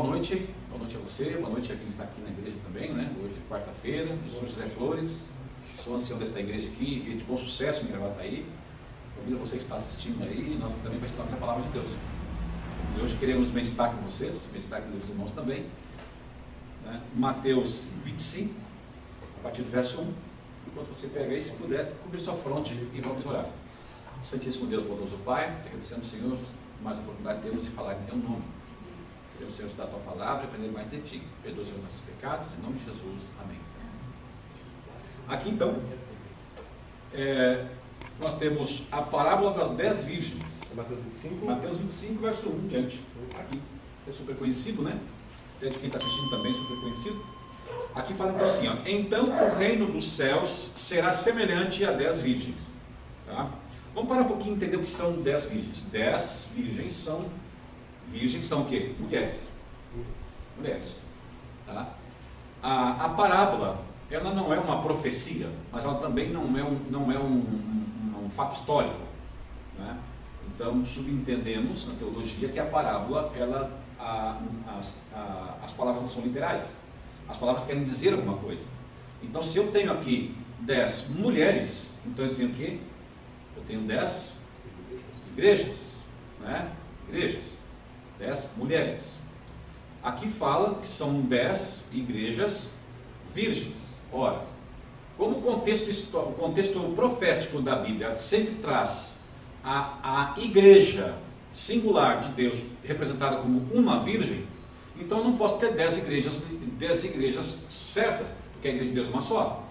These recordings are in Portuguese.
noite a você, boa noite a quem está aqui na igreja também, né? Hoje é quarta-feira, eu sou José Flores, sou ancião desta igreja aqui, igreja de Bom Sucesso em Gravataí. Convido você que está assistindo aí, nós também para estudar a palavra de Deus. E hoje queremos meditar com vocês, meditar com os irmãos também, né? Mateus 25, a partir do verso 1. Enquanto você pega aí, se puder, cubra sua fronte e vamos orar. Santíssimo Deus, bondoso Pai, te agradecemos, Senhor, mais oportunidade temos de falar em teu nome. Queremos, Senhor, estudar a tua palavra e aprender mais de ti. Perdoa, Senhor, nossos pecados, em nome de Jesus. Amém. Aqui então, nós temos a parábola das 10 virgens. Mateus 25. Mateus 25, verso 1 diante. Aqui é super conhecido, né? Até de quem está assistindo também é super conhecido. Aqui fala então assim, ó, então o reino dos céus será semelhante a 10 virgens. Tá? Vamos parar um pouquinho e entender o que são 10 virgens. 10 virgens são o quê? Mulheres. Mulheres. Tá? A parábola, ela não é uma profecia, mas ela também não é um fato histórico. Né? Então, subentendemos na teologia que a parábola, as palavras não são literais. As palavras querem dizer alguma coisa. Então, se eu tenho aqui 10 mulheres, então eu tenho o quê? Eu tenho 10 igrejas. Né? Igrejas. 10 mulheres. Aqui fala que são 10 igrejas virgens. Ora, como o contexto profético da Bíblia sempre traz a igreja singular de Deus representada como uma virgem, então eu não posso ter 10 igrejas certas, porque a igreja de Deus é uma só.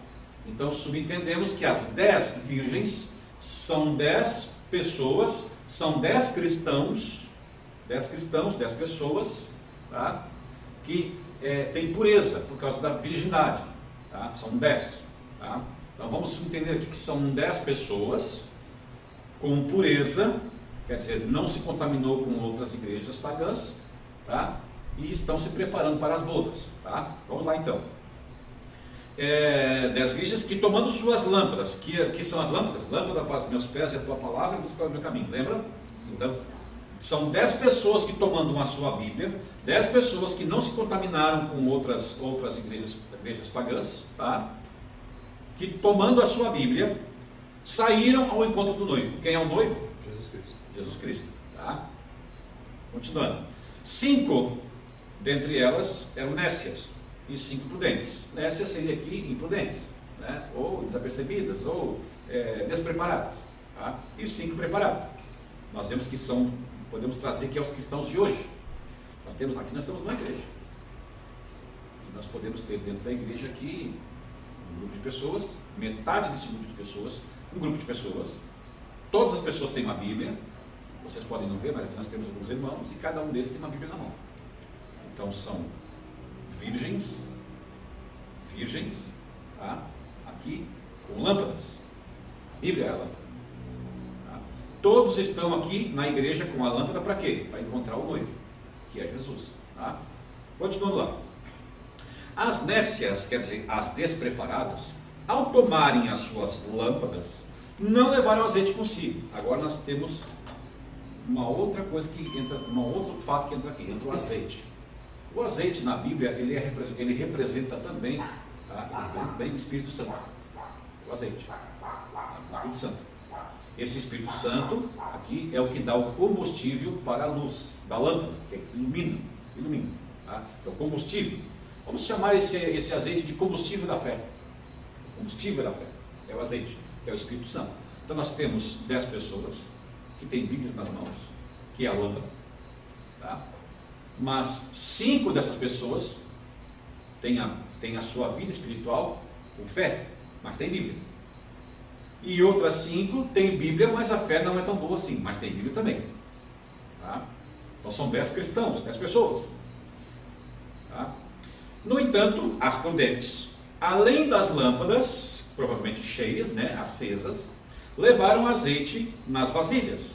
Então subentendemos que as 10 virgens são 10 pessoas, são 10 cristãos, 10 pessoas, tá? Que têm pureza por causa da virgindade. Tá? São 10. Tá? Então vamos entender aqui que são 10 pessoas com pureza, quer dizer, não se contaminou com outras igrejas pagãs, tá? E estão se preparando para as bodas. Tá? Vamos lá então. 10 virgens que tomando suas lâmpadas, que são as lâmpadas? Lâmpada para os meus pés e a tua palavra e luz para o meu caminho. Lembra? Então, são 10 pessoas que tomando a sua Bíblia, 10 pessoas que não se contaminaram com outras igrejas pagãs, tá? Que tomando a sua Bíblia, saíram ao encontro do noivo. Quem é o noivo? Jesus Cristo. Jesus Cristo. Tá? Continuando. 5 dentre elas eram nécias e 5 prudentes. Nécias seria aqui imprudentes, né? Ou desapercebidas, ou despreparadas. Tá? E 5 preparados. Nós vemos que podemos trazer que é os cristãos de hoje. Nós temos uma igreja. E nós podemos ter dentro da igreja aqui um grupo de pessoas, metade desse grupo de pessoas, um grupo de pessoas, todas as pessoas têm uma Bíblia, vocês podem não ver, mas aqui nós temos alguns irmãos e cada um deles tem uma Bíblia na mão. Então são virgens, tá? Aqui com lâmpadas. A Bíblia é a lâmpada. Todos estão aqui na igreja com a lâmpada para quê? Para encontrar o noivo, que é Jesus. Tá? Continuando lá. As nécias, quer dizer, as despreparadas, ao tomarem as suas lâmpadas, não levaram azeite consigo. Agora nós temos uma outra coisa que entra, um outro fato que entra aqui, entra o azeite. O azeite na Bíblia, ele representa também, tá? Ele representa bem o Espírito Santo. O azeite. O Espírito Santo. Esse Espírito Santo aqui é o que dá o combustível para a luz da lâmpada, que ilumina. Tá? É o combustível. Vamos chamar esse azeite de combustível da fé. O combustível da fé é o azeite, que é o Espírito Santo. Então nós temos 10 pessoas que têm Bíblias nas mãos, que é a lâmpada. Tá? Mas 5 dessas pessoas têm a sua vida espiritual com fé, mas tem Bíblia. E outras 5 têm Bíblia, mas a fé não é tão boa assim, mas tem Bíblia também. Tá? Então são 10 cristãos, 10 pessoas. Tá? No entanto, as prudentes, além das lâmpadas, provavelmente cheias, né, acesas, levaram azeite nas vasilhas.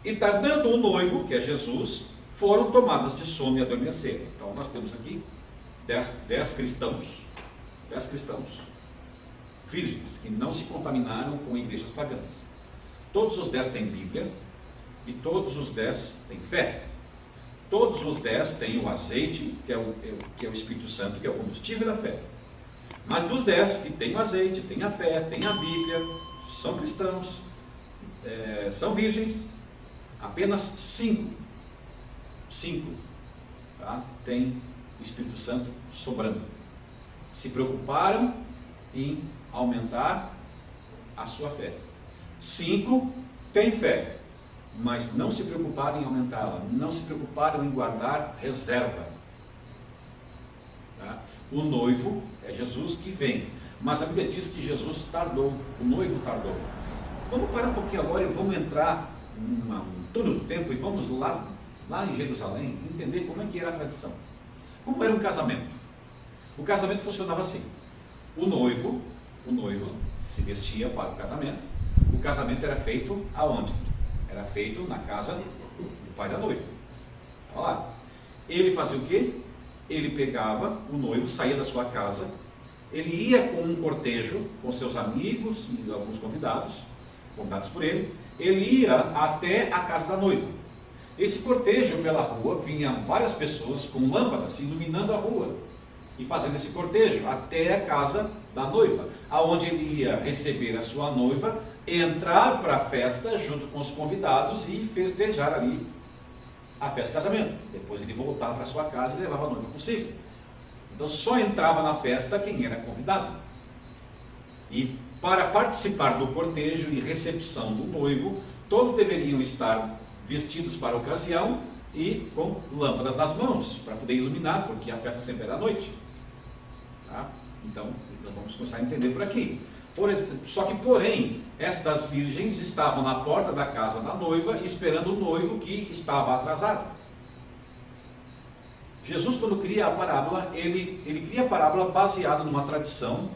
E tardando o noivo, que é Jesus, foram tomadas de sono e adormeceram. Então nós temos aqui 10 cristãos. 10 cristãos. Virgens, que não se contaminaram com igrejas pagãs. Todos os 10 têm Bíblia e todos os 10 têm fé. Todos os 10 têm o azeite, que é o Espírito Santo, que é o combustível da fé. Mas dos 10 que têm o azeite, têm a fé, têm a Bíblia, são cristãos, são virgens, apenas 5 tá? Têm o Espírito Santo sobrando. Se preocuparam em aumentar a sua fé. 5 têm fé, mas não se preocuparam em aumentá-la, não se preocuparam em guardar reserva. Tá? O noivo é Jesus que vem, mas a Bíblia diz que Jesus tardou, o noivo tardou. Vamos parar um pouquinho agora e vamos entrar num túnel do tempo e vamos lá em Jerusalém entender como é que era a tradição. Como era um casamento? O casamento funcionava assim: o noivo se vestia para o casamento. O casamento era feito aonde? Era feito na casa do pai da noiva. Olha lá. Ele fazia o quê? Ele pegava o noivo, saía da sua casa, ele ia com um cortejo, com seus amigos e alguns convidados por ele ia até a casa da noiva. Esse cortejo pela rua, vinha várias pessoas com lâmpadas iluminando a rua e fazendo esse cortejo até a casa da noiva, aonde ele ia receber a sua noiva, entrar para a festa junto com os convidados e festejar ali a festa de casamento. Depois ele voltava para sua casa e levava a noiva consigo. Então só entrava na festa quem era convidado. E para participar do cortejo e recepção do noivo, todos deveriam estar vestidos para a ocasião e com lâmpadas nas mãos, para poder iluminar, porque a festa sempre era à noite. Tá? Então, nós vamos começar a entender por aqui. Só que, porém, estas virgens estavam na porta da casa da noiva, esperando o noivo que estava atrasado. Jesus, quando cria a parábola, ele cria a parábola baseada numa tradição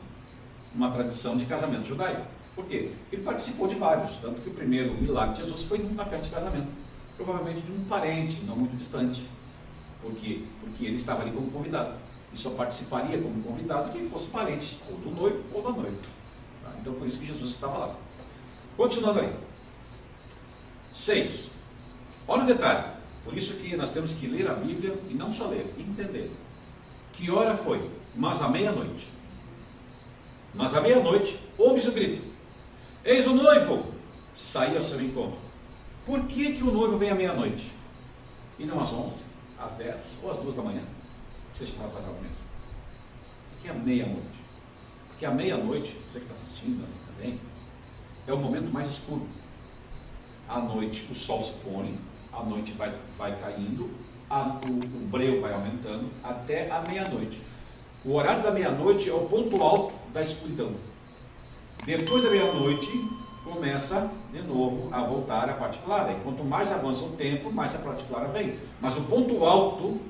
de casamento judaico. Por quê? Ele participou de vários, tanto que o primeiro milagre de Jesus foi numa festa de casamento, provavelmente de um parente, não muito distante. Por quê? Porque ele estava ali como convidado, e só participaria como convidado quem fosse parente, ou do noivo ou da noiva. Tá? Então, por isso que Jesus estava lá. Continuando aí. 6. Olha o detalhe. Por isso que nós temos que ler a Bíblia, e não só ler, entender. Que hora foi? Mas à meia-noite. Mas à meia-noite, ouve-se o grito: eis o noivo, saí ao seu encontro. Por que o noivo vem à meia-noite? E não às 11, às 10 ou às 2 da manhã? Você está atrasado mesmo. Por que à meia-noite? Porque à meia-noite, você que está assistindo, assim também, é o momento mais escuro. À noite o sol se põe, a noite vai caindo, o breu vai aumentando até a meia-noite. O horário da meia-noite é o ponto alto da escuridão. Depois da meia-noite, começa de novo a voltar a parte clara. E quanto mais avança o tempo, mais a parte clara vem. Mas o ponto alto, o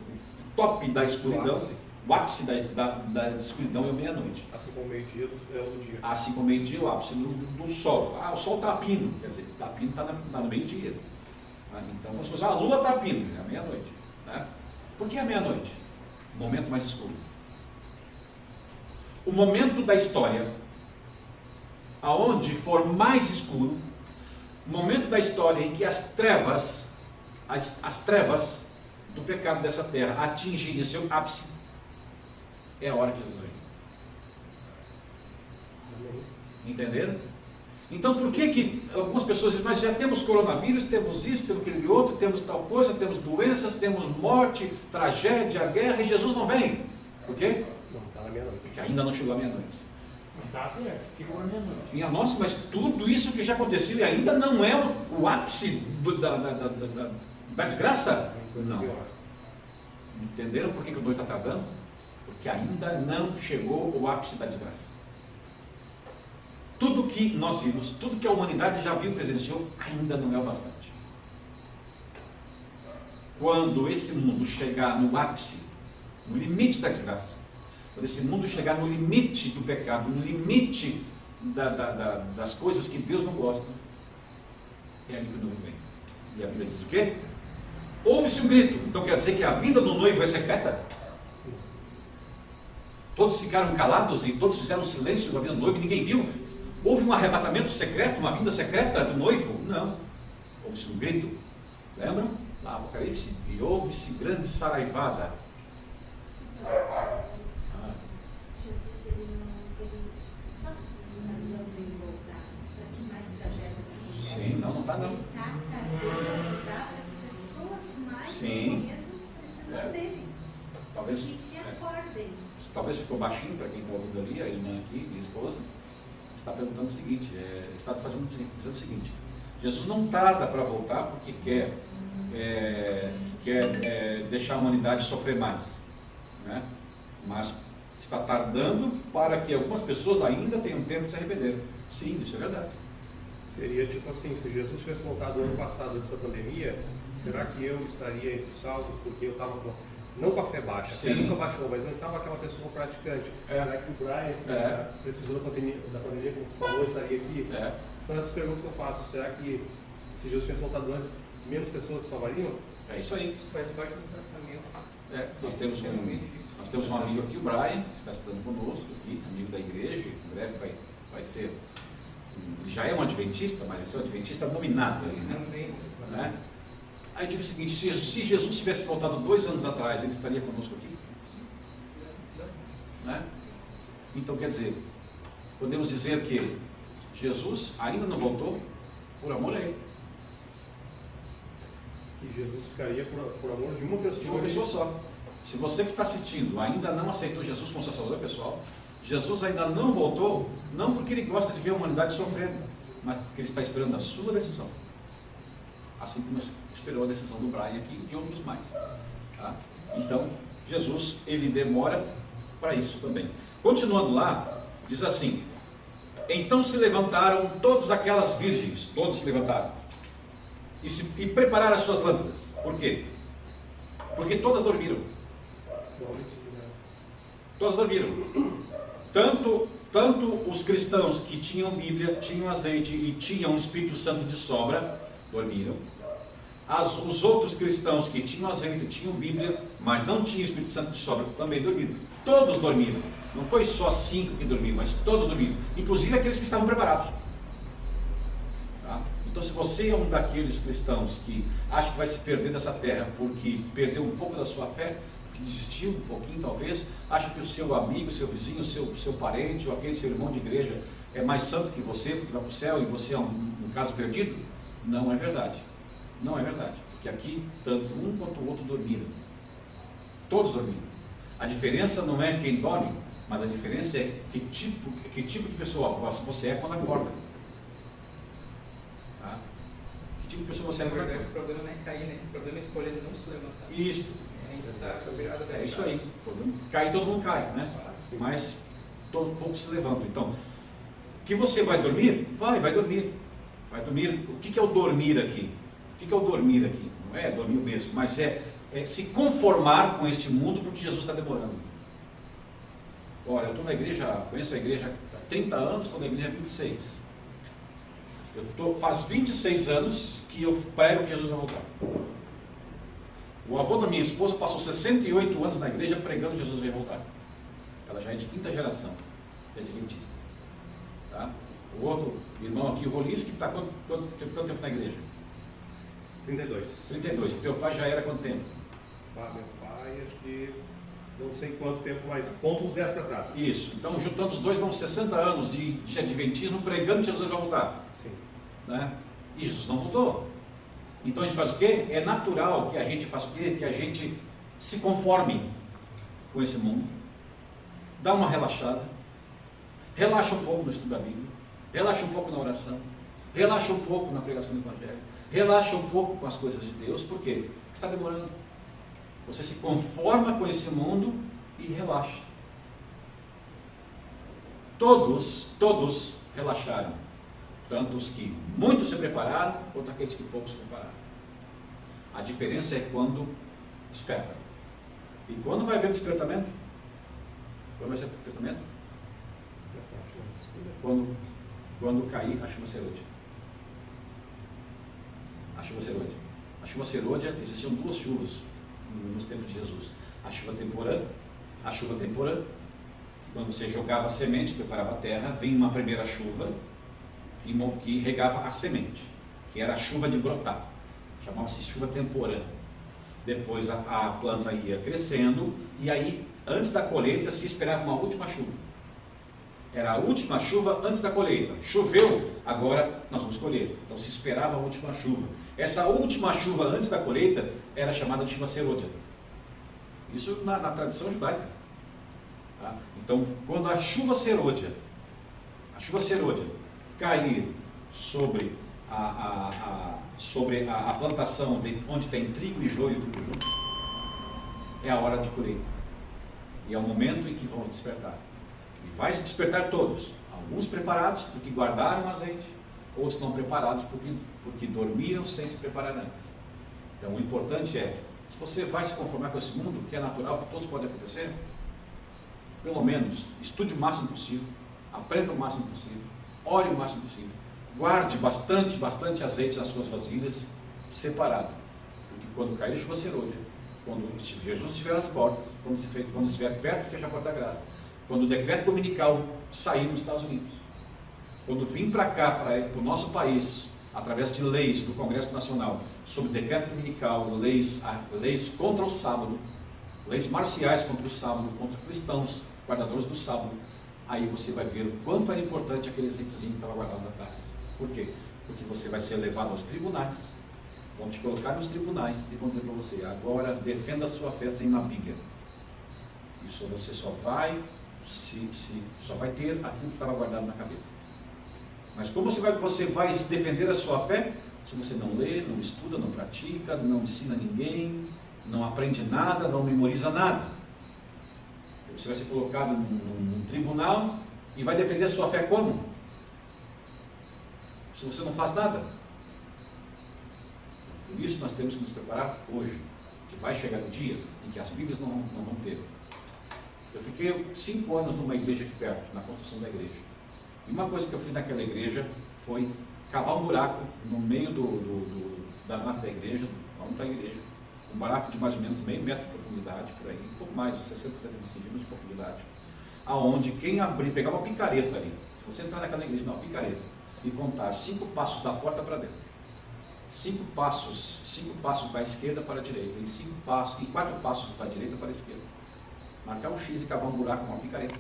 top da escuridão, o ápice da escuridão é a meia-noite. Assim como o meio-dia é o dia. Assim como o meio-dia é o ápice do sol. O sol está a pino, quer dizer, está a pino está no meio-dia. Então, como se fosse a lua está a pino, é a meia-noite. Né? Por que a meia-noite? O momento mais escuro. O momento da história aonde for mais escuro, o momento da história em que as trevas do pecado dessa terra atingirem seu ápice, é a hora que Jesus vem. Entenderam? Então, por que algumas pessoas dizem: mas já temos coronavírus, temos isso, temos aquele outro, temos tal coisa, temos doenças, temos morte, tragédia, guerra, e Jesus não vem? Por quê? Não, está na meia-noite. Porque ainda não chegou a meia-noite. Tá perto, ficou na meia-noite. Minha nossa, mas tudo isso que já aconteceu e ainda não é o ápice da desgraça? Não. Pior. Entenderam por que o noivo está tardando? Porque ainda não chegou o ápice da desgraça. Tudo que nós vimos, tudo que a humanidade já viu, presenciou, ainda não é o bastante. Quando esse mundo chegar no ápice, no limite da desgraça, quando esse mundo chegar no limite do pecado, no limite das coisas que Deus não gosta, é ali que o noivo vem. E a Bíblia diz o quê? Ouve-se um grito. Então quer dizer que a vinda do noivo é secreta? Todos ficaram calados e todos fizeram silêncio da vinda do noivo e ninguém viu? Houve um arrebatamento secreto, uma vinda secreta do noivo? Não. Houve-se um grito. Lembram? lá Apocalipse, e houve-se grande saraivada. Jesus, ele não tardando em voltar para que mais tragédias acontecem. Sim, não está não. Ele está tardando em voltar para que pessoas mais Sim. reconheçam que precisam dele. Talvez, E se acordem. talvez ficou baixinho para quem está ouvindo ali, a irmã aqui, minha esposa, está perguntando o seguinte, está dizendo o seguinte: Jesus não tarda para voltar porque quer deixar a humanidade sofrer mais, né? Mas está tardando para que algumas pessoas ainda tenham tempo de se arrepender. Sim, isso é verdade. Seria tipo assim, se Jesus tivesse voltado ano passado antes da pandemia, será que eu estaria entre os salvos porque eu estava não com a fé baixa, a fé Sim. nunca baixou, mas não estava aquela pessoa praticante. Será que o Brian, que precisou da pandemia, como tu falou, estaria aqui? São essas perguntas que eu faço. Será que se Jesus tivesse voltado antes, menos pessoas se salvariam? É isso aí. Isso faz parte do tratamento. Nós temos um amigo aqui, o Brian, que está estudando conosco aqui, amigo da igreja, em breve vai ser, ele já é um adventista, mas vai ser um adventista nominado aí, né? Aí eu digo o seguinte: se Jesus tivesse voltado 2 anos atrás, ele estaria conosco aqui? Né? Então, quer dizer, podemos dizer que Jesus ainda não voltou por amor a ele. E Jesus ficaria por amor de uma pessoa. De uma pessoa só. Se você que está assistindo ainda não aceitou Jesus como seu salvador pessoal, Jesus ainda não voltou, não porque ele gosta de ver a humanidade sofrendo, mas porque ele está esperando a sua decisão. Assim como esperou a decisão do Brian aqui e de outros mais. Tá? Então, Jesus, ele demora para isso também. Continuando lá, diz assim: então se levantaram todas aquelas virgens, todos se levantaram, e prepararam as suas lâmpadas. Por quê? Porque todas dormiram. Todas dormiram. Tanto os cristãos que tinham Bíblia, tinham azeite e tinham o Espírito Santo de sobra, dormiram. Os outros cristãos que tinham azeite, tinham Bíblia, mas não tinham o Espírito Santo de sobra, também dormiram. Todos dormiram. Não foi só 5 que dormiram, mas todos dormiram. Inclusive aqueles que estavam preparados. Tá? Então, se você é um daqueles cristãos que acha que vai se perder dessa terra porque perdeu um pouco da sua fé, porque desistiu um pouquinho talvez, acha que o seu amigo, seu vizinho, o seu parente ou aquele seu irmão de igreja é mais santo que você, porque vai para o céu e você é um caso perdido, não é verdade. Não é verdade, porque aqui tanto um quanto o outro dormiram. Todos dormiram. A diferença não é quem dorme, mas a diferença é que tipo de pessoa você é quando acorda. Tá? Que tipo de pessoa você é Na quando verdade, acorda? o problema não é cair, né? O problema é escolher não se levantar. Isso. É isso aí. Cair, todo mundo cai, né? Mas poucos se levantam. Então, que você vai dormir? Vai dormir. Vai dormir. O que é o dormir aqui? O que é o dormir aqui? Não é dormir mesmo, mas é se conformar com este mundo porque Jesus está demorando. Olha, eu estou na igreja, conheço a igreja há 30 anos, estou na igreja há 26. Faz 26 anos que eu prego que Jesus vai voltar. O avô da minha esposa passou 68 anos na igreja pregando que Jesus vai voltar. Ela já é de 5ª geração de adventista. Tá? O outro irmão aqui, o Rolis, que está quanto tempo na igreja? 32. 32. Teu pai já era quanto tempo? Meu pai, acho que não sei quanto tempo, mas conta uns 10 para trás. Isso. Então, juntando os dois, vão 60 anos de adventismo pregando que Jesus vai voltar. Sim. Né? E Jesus não voltou. Então a gente faz o quê? É natural que a gente faça o quê? Que a gente se conforme com esse mundo, dá uma relaxada, relaxa um pouco no estudo da Bíblia, relaxa um pouco na oração, relaxa um pouco na pregação do Evangelho, relaxa um pouco com as coisas de Deus. Por quê? Porque está demorando. Você se conforma com esse mundo e relaxa. Todos relaxaram. Tanto os que muito se prepararam, quanto aqueles que pouco se prepararam. A diferença é quando despertam. E quando vai haver o despertamento? Quando vai ser o despertamento? Quando cair a chuva serôdia. A chuva serôdia. A chuva serôdia, existiam 2 chuvas nos tempos de Jesus. A chuva temporã, quando você jogava a semente, preparava a terra, vinha uma primeira chuva que regava a semente, que era a chuva de brotar. chamava-se chuva temporã. Depois a planta ia crescendo, e aí, antes da colheita, se esperava uma última chuva. Era a última chuva antes da colheita. Choveu, agora nós vamos colher. Então se esperava a última chuva. Essa última chuva antes da colheita era chamada de chuva serôdia. Isso na tradição judaica. Tá? Então, quando a chuva serôdia cair sobre a plantação onde tem trigo e joio tudo junto, é a hora de colheita. E é o momento em que vão despertar. E vai se despertar todos. Alguns preparados porque guardaram azeite, outros não preparados porque dormiram sem se preparar antes. Então o importante é, se você vai se conformar com esse mundo, que é natural, que todos podem acontecer, pelo menos estude o máximo possível, aprenda o máximo possível, ore o máximo possível, guarde bastante azeite nas suas vasilhas, separado. Porque quando cair a chuva serôdia, quando Jesus estiver às portas, quando estiver perto, fecha a porta da graça. Quando o decreto dominical sair nos Estados Unidos, quando vir para cá, para o nosso país, através de leis do Congresso Nacional, sobre decreto dominical, leis contra o sábado, leis marciais contra o sábado, contra cristãos, guardadores do sábado, aí você vai ver o quanto era importante aquele azeitezinho que estava guardado atrás. Por quê? Porque você vai ser levado aos tribunais, vão te colocar nos tribunais e vão dizer para você, agora defenda a sua fé sem uma Bíblia. Isso você só vai ter aquilo que estava guardado na cabeça. Mas como você vai defender a sua fé se você não lê, não estuda, não pratica, não ensina ninguém, não aprende nada, não memoriza nada? Você vai ser colocado num tribunal e vai defender a sua fé como? Se você não faz nada. Por isso nós temos que nos preparar hoje, que vai chegar o dia em que as Bíblias não vão ter. Eu fiquei 5 anos numa igreja aqui perto, na construção da igreja. E uma coisa que eu fiz naquela igreja foi cavar um buraco no meio da nave da igreja, onde está a igreja. Um buraco de mais ou menos meio metro de profundidade, por aí, um pouco mais de 60, 70 centímetros de profundidade. Aonde quem abrir, pegar uma picareta ali, se você entrar naquela igreja, uma picareta, e contar 5 passos da porta para dentro, 5 passos da esquerda para a direita, e 4 passos da direita para a esquerda. Marcar um X e cavar um buraco com uma picareta.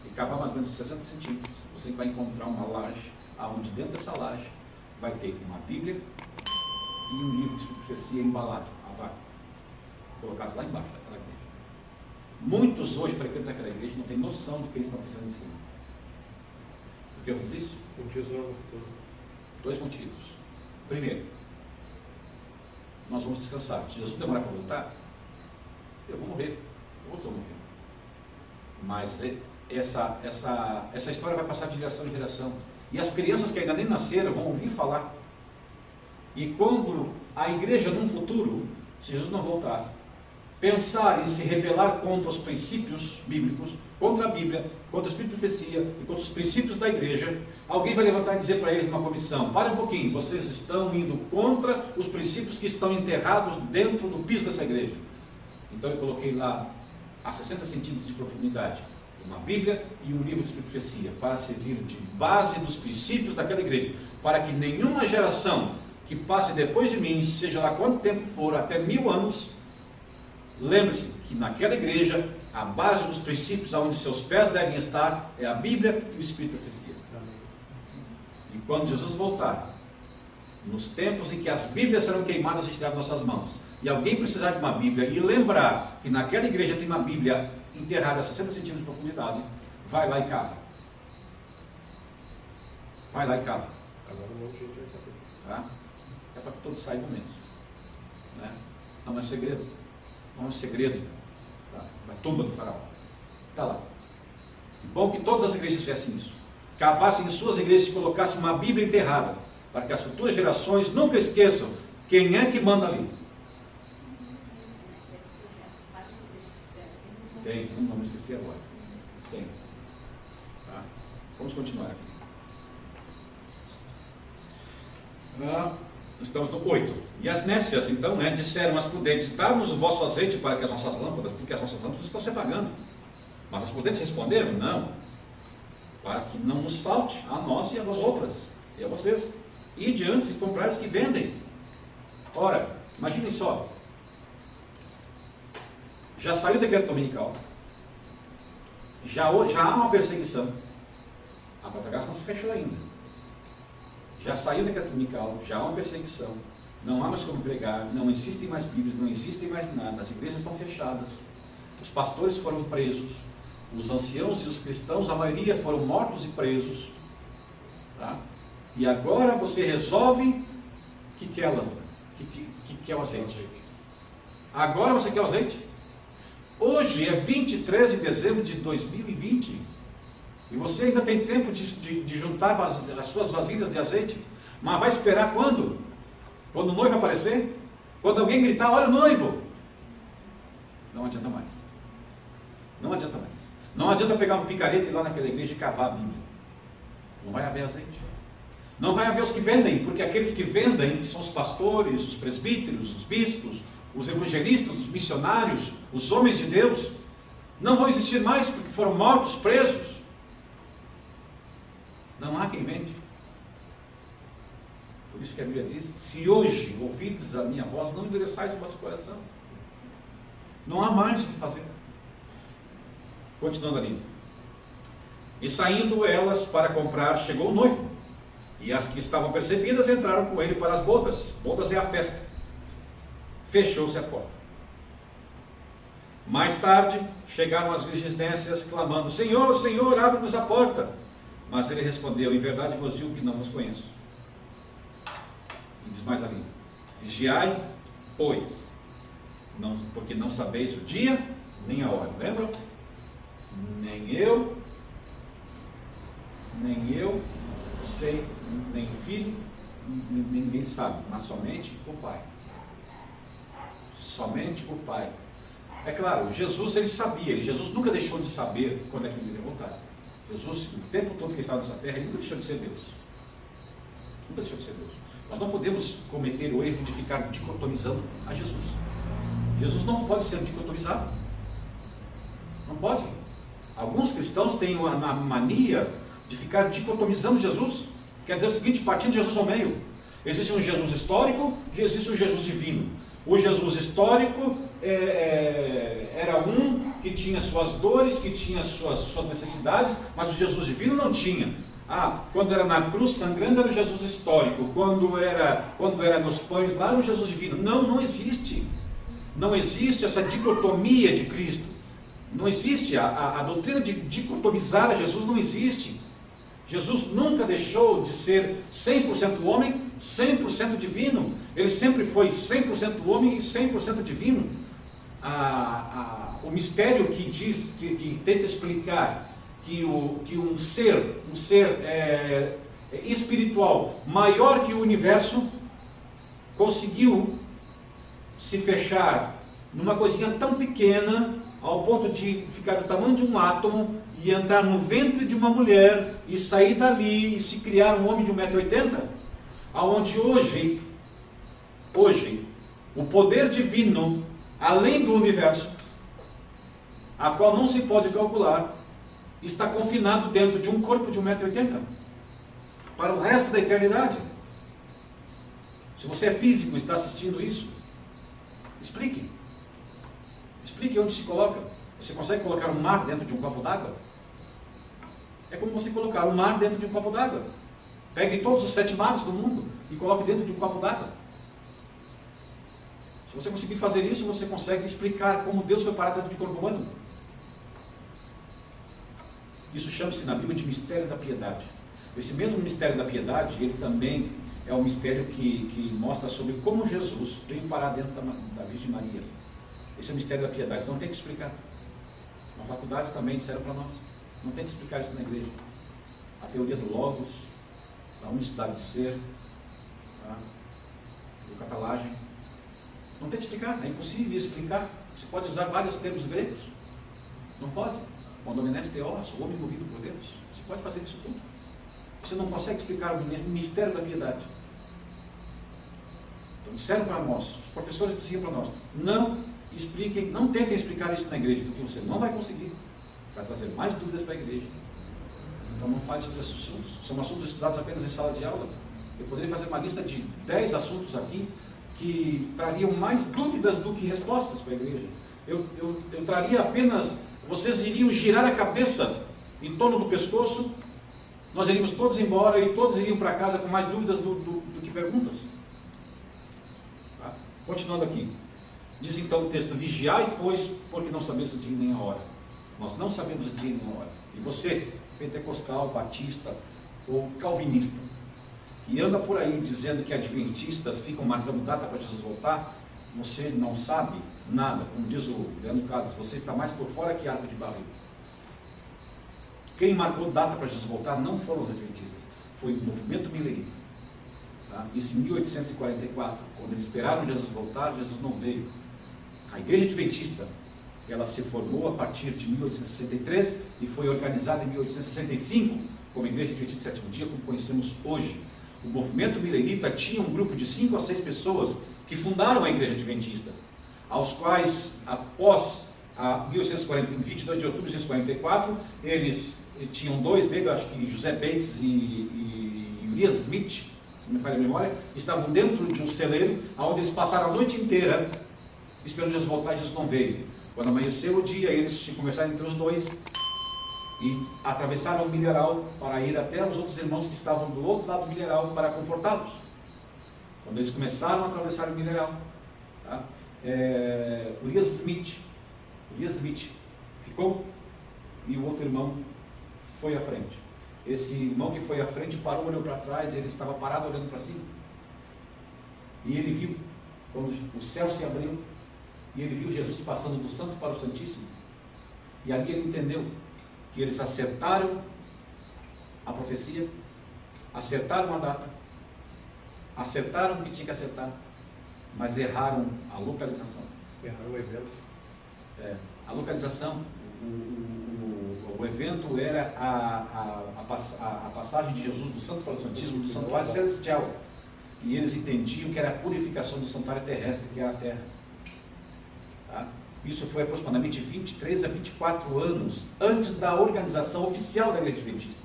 E cavar mais ou menos 60 centímetros. Você vai encontrar uma laje, onde dentro dessa laje vai ter uma Bíblia e um livro de profecia embalado, a vácuo, colocados lá embaixo daquela igreja. Muitos hoje frequentam aquela igreja e não têm noção do que eles estão pensando em cima. Por que eu fiz isso? Um tesouro no futuro. 2 motivos. Primeiro, nós vamos descansar. Se Jesus demorar para voltar, eu vou morrer. Outros vão morrer. Mas essa história vai passar de geração em geração. E as crianças que ainda nem nasceram vão ouvir falar. E quando a igreja, num futuro, se Jesus não voltar, pensar em se rebelar contra os princípios bíblicos, contra a Bíblia, contra o Espírito de Profecia e contra os princípios da igreja, alguém vai levantar e dizer para eles numa comissão, para um pouquinho, vocês estão indo contra os princípios que estão enterrados dentro do piso dessa igreja. Então eu coloquei lá a 60 centímetros de profundidade uma Bíblia e um livro de profecia para servir de base dos princípios daquela igreja, para que nenhuma geração que passe depois de mim, seja lá quanto tempo for, até 1000 anos, lembre-se que naquela igreja a base dos princípios aonde seus pés devem estar é a Bíblia e o Espírito de profecia. E quando Jesus voltar, nos tempos em que as Bíblias serão queimadas e tiradas das nossas mãos, e alguém precisar de uma Bíblia e lembrar que naquela igreja tem uma Bíblia enterrada a 60 centímetros de profundidade, vai lá e cava. Vai lá e cava. Agora um monte de gente vai saber. Tá? É para que todos saibam mesmo. Né? Não é segredo. Não é segredo. Tá? Da tumba do faraó. Está lá. E bom que todas as igrejas fizessem isso. Cavassem em suas igrejas e colocassem uma Bíblia enterrada, para que as futuras gerações nunca esqueçam quem é que manda ali. Tem um nome, esqueci agora. Tem. Tá? Vamos continuar aqui. Estamos no 8. E as nécias, então, disseram às prudentes, dá-nos o vosso azeite para que as nossas lâmpadas, porque as nossas lâmpadas estão se apagando. Mas as prudentes responderam, não, para que não nos falte a nós e a vós outras, e a vocês. Ide antes e comprai os que vendem. Ora, imaginem só, já saiu o decreto dominical, já há uma perseguição, a Porta da Graça não se fechou ainda, já saiu o decreto dominical, já há uma perseguição, não há mais como pregar, não existem mais Bíblias, não existem mais nada, as igrejas estão fechadas, os pastores foram presos, os anciãos e os cristãos, a maioria foram mortos e presos, tá? E agora você resolve que quer a lâmpada, que quer o azeite. Agora você quer o azeite? Hoje é 23 de dezembro de 2020 e você ainda tem tempo de juntar as suas vasilhas de azeite, mas vai esperar quando? Quando o noivo aparecer? Quando alguém gritar, olha o noivo? Não adianta mais. Não adianta mais. Não adianta pegar um picareta e ir lá naquela igreja e cavar a Bíblia. Não vai haver azeite. Não vai haver os que vendem, porque aqueles que vendem são os pastores, os presbíteros, os bispos, os evangelistas, os missionários, os homens de Deus. Não vão existir mais porque foram mortos, presos. Não há quem vende. Por isso que a Bíblia diz, se hoje ouvides a minha voz, não endureçais o vosso coração. Não há mais o que fazer. Continuando ali. E saindo elas para comprar, chegou o noivo. E as que estavam percebidas entraram com ele para as bodas. Bodas é a festa. Fechou-se a porta. Mais tarde, chegaram as virgens nécias, clamando, Senhor, Senhor, abre-nos a porta. Mas ele respondeu, em verdade vos digo que não vos conheço. E diz mais ali, vigiai, pois, porque não sabeis o dia, nem a hora. Lembram? Nem eu sei, nem o filho, ninguém sabe, mas somente o Pai. Somente o Pai. É claro, Jesus ele sabia, Jesus nunca deixou de saber quando é que ele iria voltar. Jesus, o tempo todo que ele estava nessa terra, ele nunca deixou de ser Deus. Nunca deixou de ser Deus. Nós não podemos cometer o erro de ficar dicotomizando a Jesus. Jesus não pode ser dicotomizado. Não pode. Alguns cristãos têm a mania de ficar dicotomizando Jesus. Quer dizer o seguinte, partindo de Jesus ao meio. Existe um Jesus histórico e existe um Jesus divino. O Jesus histórico era um que tinha suas dores, que tinha suas necessidades, mas o Jesus divino não tinha. Quando era na cruz sangrando era o Jesus histórico, quando era nos pães lá era o Jesus divino. Não existe. Não existe essa dicotomia de Cristo. Não existe, a doutrina de dicotomizar a Jesus não existe. Jesus nunca deixou de ser 100% homem, 100% divino. Ele sempre foi 100% homem e 100% divino. O mistério que diz, que tenta explicar que um ser espiritual maior que o universo conseguiu se fechar numa coisinha tão pequena ao ponto de ficar do tamanho de um átomo e entrar no ventre de uma mulher e sair dali e se criar um homem de 1,80 m, aonde hoje o poder divino, além do universo, a qual não se pode calcular, está confinado dentro de um corpo de 1,80 m para o resto da eternidade. Se você é físico e está assistindo isso, explique onde se coloca. Você consegue colocar um mar dentro de um copo d'água? É como você colocar um mar dentro de um copo d'água. Pegue todos os 7 mares do mundo e coloque dentro de um copo d'água. Se você conseguir fazer isso, você consegue explicar como Deus foi parar dentro de corpo humano. Isso chama-se na Bíblia de mistério da piedade. Esse mesmo mistério da piedade, ele também é um mistério que mostra sobre como Jesus veio parar dentro da Virgem Maria. Esse é o mistério da piedade, não tem que explicar. Na faculdade também disseram para nós, não tem que explicar isso na igreja. A teoria do Logos, da unicidade de ser, do catalagem, não tem que explicar, é impossível explicar. Você pode usar vários termos gregos, não pode. Monomenes theos, o homem movido por Deus, você pode fazer isso tudo. Você não consegue explicar o mistério da piedade. Então disseram para nós, os professores diziam para nós, não expliquem, não tentem explicar isso na igreja, porque você não vai conseguir. Vai trazer mais dúvidas para a igreja. Então não fale sobre esses assuntos. São assuntos estudados apenas em sala de aula. Eu poderia fazer uma lista de 10 assuntos aqui que trariam mais dúvidas do que respostas para a igreja. Eu traria apenas, vocês iriam girar a cabeça em torno do pescoço, nós iríamos todos embora e todos iriam para casa com mais dúvidas do que perguntas. Tá? Continuando aqui. Diz então o texto: vigiai, pois, porque não sabeis o dia nem a hora. Nós não sabemos o dia nem a hora. E você, pentecostal, batista ou calvinista, que anda por aí dizendo que adventistas ficam marcando data para Jesus voltar, você não sabe nada. Como diz o Leandro Carlos, você está mais por fora que arco de barril. Quem marcou data para Jesus voltar não foram os adventistas, foi o movimento milerita. Tá? Isso em 1844, quando eles esperaram Jesus voltar, Jesus não veio. A igreja adventista, ela se formou a partir de 1863 e foi organizada em 1865 como igreja adventista do sétimo dia, como conhecemos hoje. O movimento milerita tinha um grupo de 5 a 6 pessoas que fundaram a igreja adventista, aos quais, após 22 de outubro de 1844, eles tinham 2 deles, acho que José Bates e Urias Smith, se não me falha a memória, estavam dentro de um celeiro, onde eles passaram a noite inteira esperando Jesus voltar, e Jesus não veio. Quando amanheceu o dia, eles se conversaram entre os dois e atravessaram o milharal para ir até os outros irmãos que estavam do outro lado do milharal para confortá-los. Quando eles começaram a atravessar o milharal, tá? Urias Smith ficou e o outro irmão foi à frente. Esse irmão que foi à frente parou, olhou para trás, ele estava parado olhando para cima. E ele viu, quando o céu se abriu, e ele viu Jesus passando do santo para o santíssimo. E ali ele entendeu que eles acertaram a profecia, acertaram a data, acertaram o que tinha que acertar, mas erraram a localização. Erraram o evento. A localização, o evento era a passagem de Jesus do santo para o santíssimo, do santuário celestial. E eles entendiam que era a purificação do santuário terrestre, que era a terra. Tá? Isso foi aproximadamente 23 a 24 anos antes da organização oficial da igreja adventista.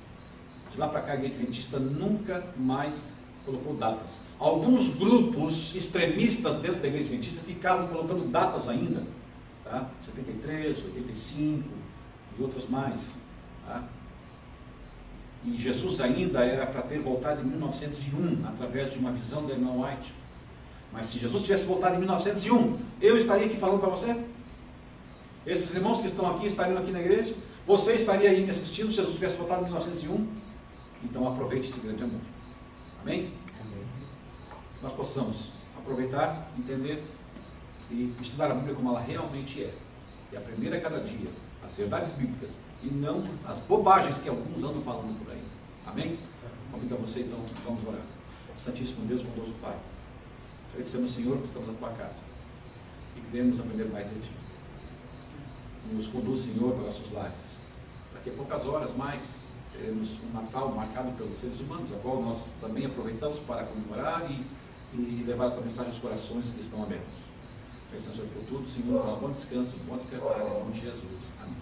De lá para cá, a igreja adventista nunca mais colocou datas. Alguns grupos extremistas dentro da igreja adventista ficavam colocando datas ainda, tá? 73, 85 e outras mais. Tá? E Jesus ainda era para ter voltado em 1901, através de uma visão da irmã White. Mas se Jesus tivesse voltado em 1901, eu estaria aqui falando para você? Esses irmãos que estão aqui estariam aqui na igreja? Você estaria aí me assistindo se Jesus tivesse voltado em 1901? Então aproveite esse grande amor. Amém? Amém. Nós possamos aproveitar, entender e estudar a Bíblia como ela realmente é. E aprender a cada dia as verdades bíblicas e não as bobagens que alguns andam falando por aí. Amém? Convido a você então, vamos orar. Santíssimo Deus, bondoso Pai, agradecemos, Senhor, que estamos na tua casa e queremos aprender mais de ti. Nos conduz, Senhor, para nossos lares. Daqui a poucas horas mais teremos um Natal marcado pelos seres humanos, a qual nós também aproveitamos para comemorar e levar a tua mensagem aos corações que estão abertos. Peço, Senhor, por tudo, Senhor, para um bom descanso, um bom despertar, em nome de Jesus. Amém.